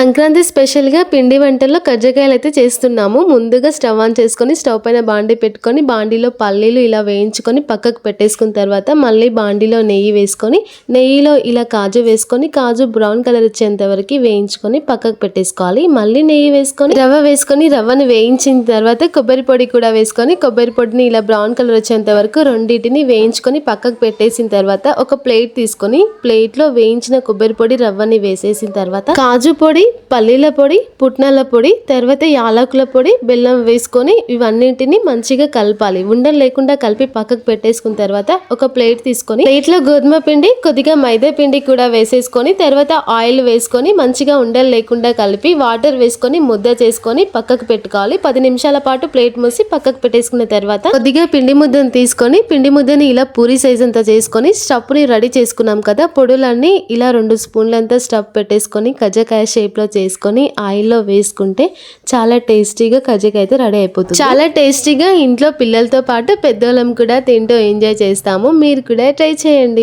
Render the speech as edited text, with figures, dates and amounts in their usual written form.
సంక్రాంతి స్పెషల్గా పిండి వంటల్లో కజ్జికాయలు అయితే చేస్తున్నాము. ముందుగా స్టవ్ ఆన్ చేసుకొని స్టవ్ పైన బాండీ పెట్టుకొని బాండీలో పల్లీలు ఇలా వేయించుకొని పక్కకు పెట్టేసుకున్న తర్వాత మళ్ళీ బాండీలో నెయ్యి వేసుకొని నెయ్యిలో ఇలా కాజు వేసుకొని కాజు బ్రౌన్ కలర్ వచ్చేంత వరకు వేయించుకొని పక్కకు పెట్టేసుకోవాలి. మళ్ళీ నెయ్యి వేసుకొని రవ్వను వేయించిన తర్వాత కొబ్బరి పొడి కూడా వేసుకొని కొబ్బరి పొడిని ఇలా బ్రౌన్ కలర్ వచ్చేంత వరకు రెండింటిని వేయించుకొని పక్కకు పెట్టేసిన తర్వాత ఒక ప్లేట్ తీసుకొని ప్లేట్లో వేయించిన కొబ్బరి పొడి రవ్వని వేసేసిన తర్వాత కాజు పొడి, పల్లీల పొడి, పుట్నాల పొడి, తర్వాత యాలకుల పొడి, బెల్లం వేసుకొని ఇవన్నింటిని మంచిగా కలపాలి. ఉండలు లేకుండా కలిపి పక్కకు పెట్టేసుకున్న తర్వాత ఒక ప్లేట్ తీసుకొని ప్లేట్లో గోధుమ పిండి కొద్దిగా మైదా పిండి కూడా వేసేసుకొని తర్వాత ఆయిల్ వేసుకొని మంచిగా ఉండలు లేకుండా కలిపి వాటర్ వేసుకొని ముద్ద చేసుకొని పక్కకు పెట్టుకోవాలి. 10 నిమిషాల పాటు ప్లేట్ మూసి పక్కకు పెట్టేసుకున్న తర్వాత కొద్దిగా పిండి ముద్దను తీసుకొని పిండి ముద్దని ఇలా పూరి సైజ్ అంతా చేసుకొని స్టఫ్ ని రెడీ చేసుకున్నాం కదా, పొడులన్నీ ఇలా 2 స్పూన్లంతా స్టఫ్ పెట్టేసుకొని కజ్జికాయ షేప్ లో చేసుకొని ఆయిల్లో వేసుకుంటే చాలా టేస్టీగా కజ్జికాయ అయితే రెడీ అయిపోతుంది. చాలా టేస్టీగా ఇంట్లో పిల్లలతో పాటు పెద్దోళ్ళం కూడా తింటూ ఎంజాయ్ చేస్తాము. మీరు కూడా ట్రై చేయండి.